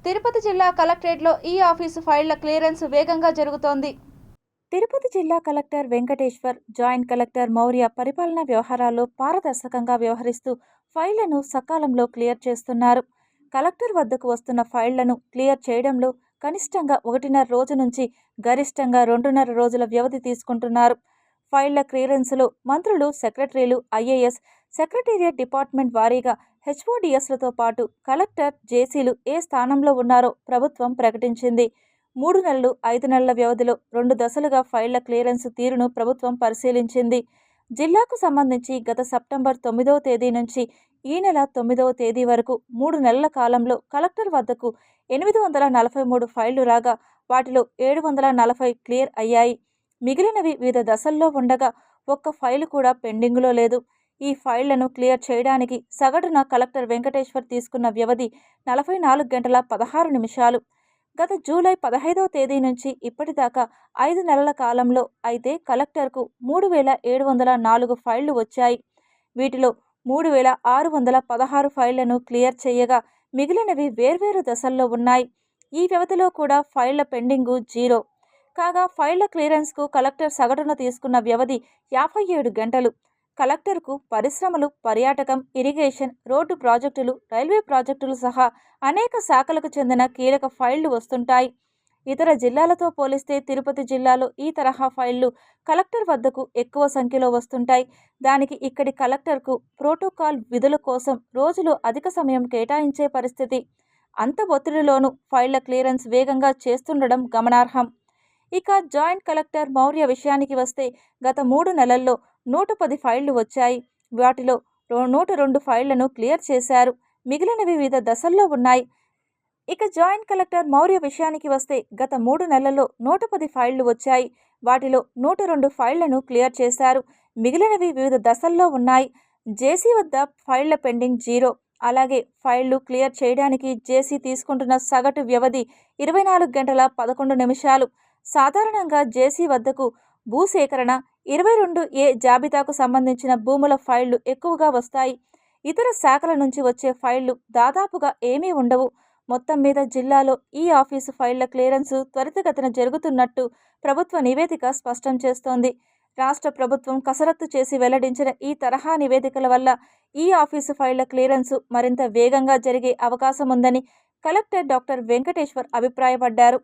తిరుపతి జిల్లా కలెక్టరేట్లో ఈ-ఆఫీసు ఫైళ్ల క్లియరెన్స్ వేగంగా జరుగుతోంది. తిరుపతి జిల్లా collector Venkateshwar, joint collector Maurya పరిపాలనా వ్యవహారాల్లో పారదర్శకంగా వ్యవహరిస్తూ ఫైళ్లను సకాలంలో క్లియర్ చేస్తున్నారు. కలెక్టర్ వద్దకు వస్తున్న ఫైళ్లను క్లియర్ చేయడంలో కనిష్టంగా 1.5 రోజు నుంచి గరిష్టంగా 2.5 రోజుల వ్యవధి తీసుకుంటున్నారు. ఫైళ్ల క్లియరెన్స్లో మంత్రులు, సెక్రటరీలు, ఐఏఎస్, సెక్రటేరియట్ డిపార్ట్మెంట్ వారీగా హెచ్ఓడిఎస్లతో పాటు కలెక్టర్, జేసీలు ఏ స్థానంలో ఉన్నారో ప్రభుత్వం ప్రకటించింది. 3 నెలలు, 5 నెలల వ్యవధిలో 2 దశలుగా ఫైళ్ల క్లియరెన్స్ తీరును ప్రభుత్వం పరిశీలించింది. జిల్లాకు సంబంధించి గత సెప్టెంబర్ 9వ తేదీ నుంచి ఈ నెల 9వ తేదీ వరకు 3 నెలల కాలంలో కలెక్టర్ వద్దకు 843 ఫైళ్లు రాగా వాటిలో 740 క్లియర్ అయ్యాయి. మిగిలినవి వివిధ దశల్లో ఉండగా ఒక్క ఫైలు కూడా పెండింగులో లేదు. ఈ ఫైళ్లను క్లియర్ చేయడానికి సగటున కలెక్టర్ వెంకటేశ్వర్ తీసుకున్న వ్యవధి 44 గంటల 16 నిమిషాలు. గత జూలై 15వ తేదీ నుంచి ఇప్పటిదాకా 5 నెలల కాలంలో అయితే కలెక్టర్కు 3704 ఫైళ్లు వచ్చాయి. వీటిలో 3616 ఫైళ్లను క్లియర్ చేయగా మిగిలినవి వేర్వేరు దశల్లో ఉన్నాయి. ఈ వ్యవధిలో కూడా ఫైళ్ల పెండింగు 0. కాగా ఫైళ్ల క్లియరెన్స్కు కలెక్టర్ సగటున తీసుకున్న వ్యవధి 57 గంటలు. కలెక్టర్కు పరిశ్రమలు, పర్యాటకం, ఇరిగేషన్, రోడ్డు ప్రాజెక్టులు, రైల్వే ప్రాజెక్టులు సహా అనేక శాఖలకు చెందిన కీలక ఫైళ్లు వస్తుంటాయి. ఇతర జిల్లాలతో పోలిస్తే తిరుపతి జిల్లాలో ఈ తరహా ఫైళ్లు కలెక్టర్ వద్దకు ఎక్కువ సంఖ్యలో వస్తుంటాయి. దానికి ఇక్కడి కలెక్టర్కు ప్రోటోకాల్ విధుల కోసం రోజులో అధిక సమయం కేటాయించే పరిస్థితి. అంత ఒత్తిడిలోనూ ఫైళ్ల క్లియరెన్స్ వేగంగా చేస్తుండడం గమనార్హం. ఇక జాయింట్ కలెక్టర్ మౌర్య విషయానికి వస్తే గత 3 నెలల్లో 110 ఫైళ్లు వచ్చాయి. వాటిలో 102 ఫైళ్లను క్లియర్ చేశారు. మిగిలినవి వివిధ దశల్లో ఉన్నాయి. ఇక జాయింట్ కలెక్టర్ మౌర్య విషయానికి వస్తే గత 3 నెలల్లో 110 ఫైళ్లు వచ్చాయి. వాటిలో 102 ఫైళ్లను క్లియర్ చేశారు. మిగిలినవి వివిధ దశల్లో ఉన్నాయి. జేసీ వద్ద ఫైళ్ల పెండింగ్ 0. అలాగే ఫైళ్లు క్లియర్ చేయడానికి జేసీ తీసుకుంటున్న సగటు వ్యవధి 24 గంటల 11 నిమిషాలు. సాధారణంగా జేసీ వద్దకు భూసేకరణ, 22A జాబితాకు సంబంధించిన భూముల ఫైళ్లు ఎక్కువగా వస్తాయి. ఇతర శాఖల నుంచి వచ్చే ఫైళ్లు దాదాపుగా ఏమీ ఉండవు. మొత్తం మీద జిల్లాలో ఈ-ఆఫీసు ఫైళ్ల క్లియరెన్స్ త్వరితగతిన జరుగుతున్నట్టు ప్రభుత్వ నివేదిక స్పష్టం చేస్తోంది. రాష్ట్ర ప్రభుత్వం కసరత్తు చేసి వెల్లడించిన ఈ తరహా నివేదికల వల్ల ఈ-ఆఫీసు ఫైళ్ల క్లియరెన్స్ మరింత వేగంగా జరిగే అవకాశముందని కలెక్టర్ డాక్టర్ వెంకటేశ్వర్ అభిప్రాయపడ్డారు.